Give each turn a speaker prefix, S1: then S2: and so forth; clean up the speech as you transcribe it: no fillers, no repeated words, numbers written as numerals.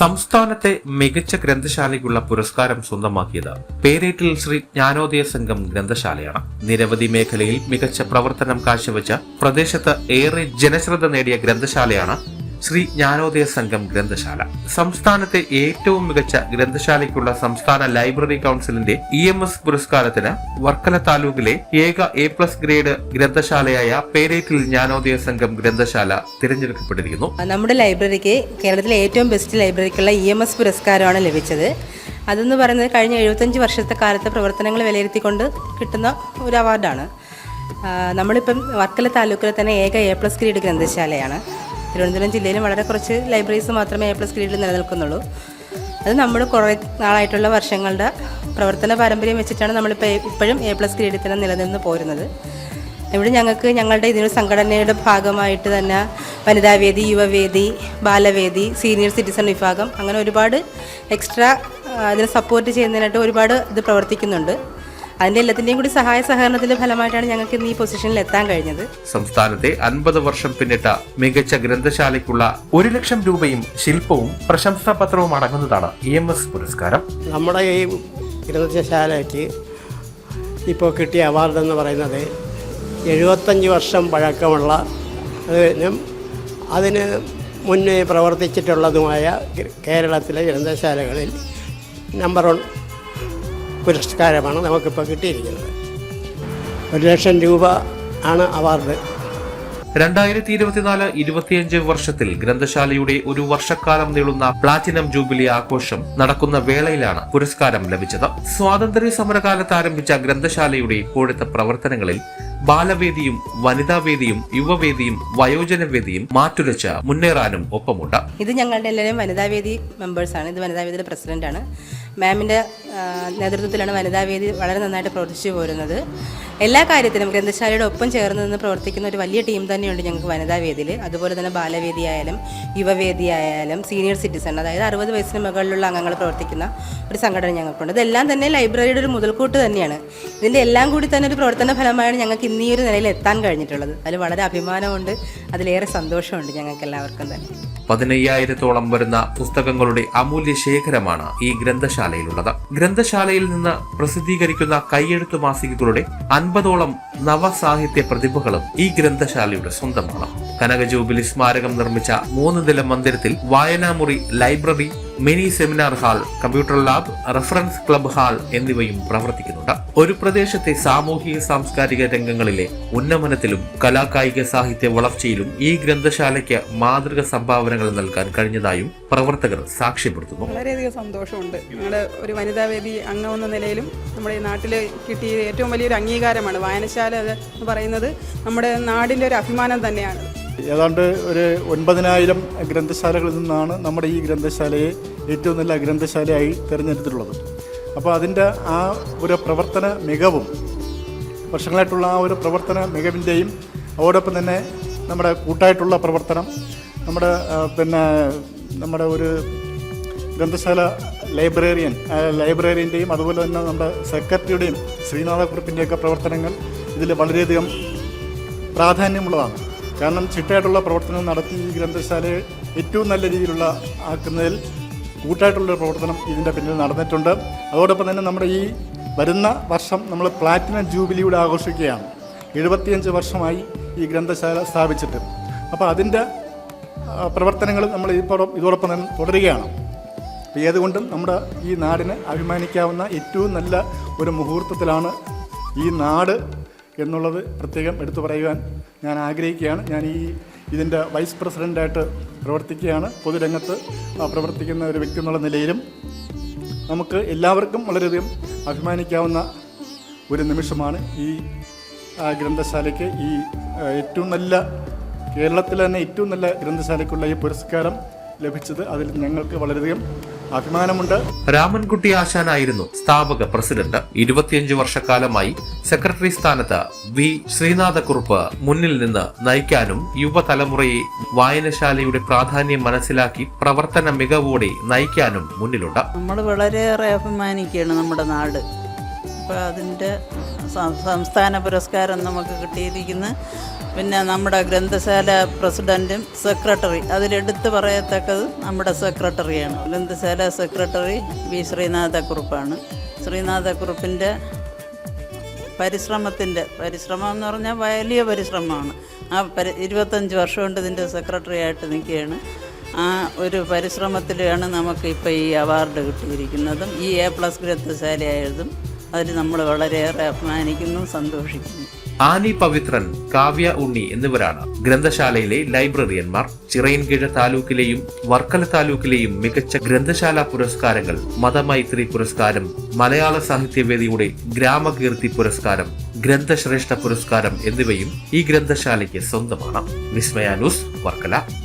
S1: സംസ്ഥാനത്തെ മികച്ച ഗ്രന്ഥശാലയ്ക്കുള്ള പുരസ്കാരം സ്വന്തമാക്കിയത് പേരേറ്റിൽ ശ്രീ ജ്ഞാനോദയ സംഘം ഗ്രന്ഥശാലയാണ്. നിരവധി മേഖലയിൽ മികച്ച പ്രവർത്തനം കാഴ്ചവെച്ച പ്രദേശത്ത് ഏറെ ജനശ്രദ്ധ നേടിയ ഗ്രന്ഥശാലയാണ് ശ്രീ ജ്ഞാനോദയ സംഘം ഗ്രന്ഥശാല. സംസ്ഥാനത്തെ ഏറ്റവും മികച്ച ഗ്രന്ഥശാലയ്ക്കുള്ള സംസ്ഥാന ലൈബ്രറി കൌൺസിലിന്റെ EMS പുരസ്കാരത്തിന് വർക്കല താലൂക്കിലെ ഏക A+ ഗ്രേഡ് ഗ്രന്ഥശാലയായ പേരേറ്റിൽ ജ്ഞാനോദയ സംഘം ഗ്രന്ഥശാല തിരഞ്ഞെടുക്കപ്പെട്ടിരിക്കുന്നു.
S2: നമ്മുടെ ലൈബ്രറിക്ക് കേരളത്തിലെ ഏറ്റവും ബെസ്റ്റ് ലൈബ്രറിക്കുള്ള EMS പുരസ്കാരമാണ് ലഭിച്ചത്. അതെന്ന് പറയുന്നത് കഴിഞ്ഞ 75 വർഷത്തെ കാലത്തെ പ്രവർത്തനങ്ങൾ വിലയിരുത്തിക്കൊണ്ട് കിട്ടുന്ന ഒരു അവാർഡാണ്. നമ്മളിപ്പം വർക്കല താലൂക്കിലെ തന്നെ ഏക A+ ഗ്രേഡ് ഗ്രന്ഥശാലയാണ്. തിരുവനന്തപുരം ജില്ലയിലും വളരെ കുറച്ച് ലൈബ്രറീസ് മാത്രമേ A+ ഗ്രേഡിൽ നിലനിൽക്കുന്നുള്ളൂ. അത് നമ്മൾ കുറേ നാളായിട്ടുള്ള വർഷങ്ങളുടെ പ്രവർത്തന പാരമ്പര്യം വെച്ചിട്ടാണ് നമ്മളിപ്പോൾ ഇപ്പോഴും A+ ഗ്രേഡിൽ തന്നെ നിലനിന്ന് പോരുന്നത്. ഇവിടെ ഞങ്ങളുടെ ഇതിനൊരു സംഘടനയുടെ ഭാഗമായിട്ട് തന്നെ വനിതാവേദി, യുവവേദി, ബാലവേദി, സീനിയർ സിറ്റിസൺ വിഭാഗം, അങ്ങനെ ഒരുപാട് എക്സ്ട്രാ അതിനെ സപ്പോർട്ട് ചെയ്യുന്നതിനായിട്ട് ഒരുപാട് ഇത് പ്രവർത്തിക്കുന്നുണ്ട്. അതിൻ്റെ എല്ലാത്തിൻ്റെയും കൂടി സഹായ സഹകരണത്തിന്റെ ഫലമായിട്ടാണ് ഞങ്ങൾക്ക് ഇന്ന് ഈ പൊസിഷനിൽ എത്താൻ കഴിഞ്ഞത്.
S1: സംസ്ഥാനത്തെ 50 വർഷം പിന്നിട്ട മികച്ച ഗ്രന്ഥശാലയ്ക്കുള്ള 1 ലക്ഷം രൂപയും ശില്പവും പ്രശംസാപത്രവും അടങ്ങുന്നതാണ് EMS പുരസ്കാരം.
S3: നമ്മുടെ ഈ ഗ്രന്ഥശാലയ്ക്ക് ഇപ്പോൾ കിട്ടിയ അവാർഡ് എന്ന് പറയുന്നത് 75 വർഷം പഴക്കമുള്ള അതിന് മുന്നേ പ്രവർത്തിച്ചിട്ടുള്ളതുമായ കേരളത്തിലെ ഗ്രന്ഥശാലകളിൽ നമ്പർ 1 പുരസ്കാരമാണ് നമുക്കിപ്പോൾ കിട്ടിയിരിക്കുന്നത്. 1 ലക്ഷം രൂപ ആണ് അവാർഡ്.
S1: 2024-25 വർഷത്തിൽ ഗ്രന്ഥശാലയുടെ ഒരു വർഷക്കാലം നീളുന്ന പ്ലാറ്റിനം ജൂബിലി ആഘോഷം നടക്കുന്ന വേളയിലാണ് പുരസ്കാരം ലഭിച്ചത്. സ്വാതന്ത്ര്യ സമരകാലത്ത് ആരംഭിച്ച ഗ്രന്ഥശാലയുടെ ഇപ്പോഴത്തെ പ്രവർത്തനങ്ങളിൽ ബാലവേദിയും വനിതാവേദിയും യുവവേദിയും വയോജനവേദിയും മാറ്റുരച്ച് മുന്നേറാനും ഒപ്പമുണ്ട്.
S2: ഇത് ഞങ്ങളുടെ എല്ലാവരും വനിതാവേദി മെമ്പേഴ്സാണ്. ഇത് വനിതാവേദിയുടെ പ്രസിഡന്റാണ്. മാമിൻ്റെ നേതൃത്വത്തിലാണ് വനിതാവേദി വളരെ നന്നായിട്ട് പ്രവർത്തിച്ചു പോരുന്നത്. എല്ലാ കാര്യത്തിലും ഗ്രന്ഥശാലയുടെ ഒപ്പം ചേർന്ന് നിന്ന് പ്രവർത്തിക്കുന്ന ഒരു വലിയ ടീം തന്നെയുണ്ട് ഞങ്ങൾക്ക് വനിതാവേദിയിൽ. അതുപോലെ തന്നെ ബാലവേദി ആയാലും യുവവേദി ആയാലും സീനിയർ സിറ്റിസൺ, അതായത് 60 വയസ്സിന് മുകളിലുള്ള അംഗങ്ങൾ പ്രവർത്തിക്കുന്ന ഒരു സംഘടന ഞങ്ങൾക്കുണ്ട്. ഇതെല്ലാം തന്നെ ലൈബ്രറിയുടെ ഒരു മുതൽക്കൂട്ട് തന്നെയാണ്. ഇതിൻ്റെ എല്ലാം കൂടി തന്നെ ഒരു പ്രവർത്തന ഫലമായാണ് ഞങ്ങൾക്ക് ഇന്ന് ഈ ഒരു നിലയിൽ എത്താൻ കഴിഞ്ഞിട്ടുള്ളത്. അതിൽ വളരെ അഭിമാനമുണ്ട്, അതിലേറെ സന്തോഷമുണ്ട് ഞങ്ങൾക്ക് എല്ലാവർക്കും തന്നെ.
S1: 15,000-ഓളം വരുന്ന പുസ്തകങ്ങളുടെ അമൂല്യ ശേഖരമാണ് ഈ ഗ്രന്ഥശാലയിലുള്ളത്. ഗ്രന്ഥശാലയിൽ നിന്ന് പ്രസിദ്ധീകരിക്കുന്ന കൈയെഴുത്തു മാസികകളുടെ 50ഓളം നവസാഹിത്യ പ്രതിഭകളും ഈ ഗ്രന്ഥശാലയുടെ സ്വന്തമാണ്. കനക ജൂബിലി സ്മാരകം നിർമ്മിച്ച 3 നില മന്ദിരത്തിൽ വായനാമുറി, library, mini seminar hall, computer lab, reference club hall എന്നിവയും പ്രവർത്തിക്കുന്നുണ്ട്. ഒരു പ്രദേശത്തെ സാമൂഹിക സാംസ്കാരിക രംഗങ്ങളിലെ ഉന്നമനത്തിലും കലാകായിക സാഹിത്യ വളർച്ചയിലും ഈ ഗ്രന്ഥശാലയ്ക്ക് മാതൃക സംഭാവനകൾ നൽകാൻ കഴിഞ്ഞതായും പ്രവർത്തകർ സാക്ഷ്യപ്പെടുത്തുന്നു.
S4: വളരെയധികം സന്തോഷമുണ്ട്. ഞങ്ങളുടെ ഒരു വനിതാവേദി അംഗം എന്ന നിലയിലും നമ്മുടെ ഈ നാട്ടിൽ കിട്ടിയ ഏറ്റവും വലിയൊരു അംഗീകാരമാണ്. വായനശാല എന്ന് പറയുന്നത് നമ്മുടെ നാടിൻ്റെ ഒരു അഭിമാനം തന്നെയാണ്.
S5: ഏതാണ്ട് ഒരു 9,000 ഗ്രന്ഥശാലകളിൽ നിന്നാണ് നമ്മുടെ ഈ ഗ്രന്ഥശാലയെ ഏറ്റവും നല്ല ഗ്രന്ഥശാലയായി തിരഞ്ഞെടുത്തിട്ടുള്ളത്. അപ്പോൾ അതിൻ്റെ ആ ഒരു പ്രവർത്തന മികവും വർഷങ്ങളായിട്ടുള്ള ആ ഒരു പ്രവർത്തന മികവിൻ്റെയും അതോടൊപ്പം തന്നെ നമ്മുടെ കൂട്ടായിട്ടുള്ള പ്രവർത്തനം, നമ്മുടെ ഒരു ഗ്രന്ഥശാല ലൈബ്രറിയൻ്റെയും അതുപോലെ തന്നെ നമ്മുടെ സെക്രട്ടറിയുടെയും ശ്രീനാഥക്കുറുപ്പിൻ്റെയൊക്കെ പ്രവർത്തനങ്ങൾ ഇതിൽ വളരെയധികം പ്രാധാന്യമുള്ളതാണ്. കാരണം ചിട്ടയായിട്ടുള്ള പ്രവർത്തനം നടത്തി ഈ ഗ്രന്ഥശാലയെ ഏറ്റവും നല്ല രീതിയിലുള്ള ആക്കുന്നതിൽ കൂട്ടായിട്ടുള്ള പ്രവർത്തനം ഇതിൻ്റെ പിന്നിൽ നടന്നിട്ടുണ്ട്. അതോടൊപ്പം തന്നെ നമ്മുടെ ഈ വരുന്ന വർഷം നമ്മൾ പ്ലാറ്റിനം ജൂബിലിയുടെ ആഘോഷിക്കുകയാണ്. 75 വർഷമായി ഈ ഗ്രന്ഥശാല സ്ഥാപിച്ചിട്ട്. അപ്പോൾ അതിൻ്റെ പ്രവർത്തനങ്ങൾ നമ്മൾ ഇതോടൊപ്പം തന്നെ തുടരുകയാണ്. അപ്പോൾ ഏതുകൊണ്ടും നമ്മുടെ ഈ നാടിന് അഭിമാനിക്കാവുന്ന ഏറ്റവും നല്ല ഒരു മുഹൂർത്തത്തിലാണ് ഈ നാട് എന്നുള്ളത് പ്രത്യേകം എടുത്തു പറയുവാൻ ഞാൻ ആഗ്രഹിക്കുകയാണ്. ഞാൻ ഇതിൻ്റെ വൈസ് പ്രസിഡൻ്റായിട്ട് പ്രവർത്തിക്കുകയാണ്. പൊതുരംഗത്ത് പ്രവർത്തിക്കുന്ന ഒരു വ്യക്തി എന്നുള്ള നിലയിലും നമുക്ക് എല്ലാവർക്കും വളരെയധികം അഭിമാനിക്കാവുന്ന ഒരു നിമിഷമാണ് ഈ ഗ്രന്ഥശാലയ്ക്ക് ഈ ഏറ്റവും നല്ല കേരളത്തിലെ തന്നെ ഏറ്റവും നല്ല ഗ്രന്ഥശാലയ്ക്കുള്ള ഈ പുരസ്കാരം ലഭിച്ചത്. അതിൽ ഞങ്ങൾക്ക് വളരെയധികം അഭിമാനമുണ്ട്.
S1: രാമൻകുട്ടി ആശാനായിരുന്നു സ്ഥാപക പ്രസിഡന്റ്. 25 വർഷക്കാലമായി സെക്രട്ടറി സ്ഥാനത്ത് ശ്രീനാഥക്കുറുപ്പ് മുന്നിൽ നിന്ന് നയിക്കാനും യുവതലമുറയെ വായനശാലയുടെ പ്രാധാന്യം മനസ്സിലാക്കി പ്രവർത്തന മികവോടെ നയിക്കാനും മുന്നിലുണ്ട്.
S6: നമ്മൾ വളരെയേറെ അഭിമാനിക്കുകയാണ് നമ്മുടെ നാട്. അപ്പോൾ അതിൻ്റെ സംസ്ഥാന പുരസ്കാരം നമുക്ക് കിട്ടിയിരിക്കുന്നത് പിന്നെ നമ്മുടെ ഗ്രന്ഥശാല പ്രസിഡൻറ്റും സെക്രട്ടറി, അതിലെടുത്ത് പറയത്തക്കത് നമ്മുടെ സെക്രട്ടറിയാണ്. ഗ്രന്ഥശാല സെക്രട്ടറി വി ശ്രീനാഥക്കുറുപ്പാണ്. ശ്രീനാഥക്കുറുപ്പിൻ്റെ പരിശ്രമം എന്ന് പറഞ്ഞാൽ വലിയ പരിശ്രമമാണ്. 25 വർഷം കൊണ്ട് ഇതിൻ്റെ സെക്രട്ടറി ആയിട്ട് നിൽക്കുകയാണ്. ആ ഒരു പരിശ്രമത്തിലാണ് നമുക്ക് ഇപ്പോൾ ഈ അവാർഡ് കിട്ടിയിരിക്കുന്നതും ഈ A+ ഗ്രന്ഥശാലയായതും അതിൽ നമ്മൾ വളരെയേറെ അഭിമാനിക്കുന്നു, സന്തോഷിക്കുന്നു.
S1: ആനി പവിത്രൻ, കാവ്യ ഉണ്ണി എന്നിവരാണ് ഗ്രന്ഥശാലയിലെ ലൈബ്രറിയന്മാർ. ചിറയൻകീഴ് താലൂക്കിലെയും വർക്കല താലൂക്കിലെയും മികച്ച ഗ്രന്ഥശാല പുരസ്കാരങ്ങൾ, മതമൈത്രി പുരസ്കാരം, മലയാള സാഹിത്യവേദിയുടെ ഗ്രാമകീർത്തി പുരസ്കാരം, ഗ്രന്ഥശ്രേഷ്ഠ പുരസ്കാരം എന്നിവയും ഈ ഗ്രന്ഥശാലയ്ക്ക് സ്വന്തമാണ്. വിസ്മയ ന്യൂസ്, വർക്കല.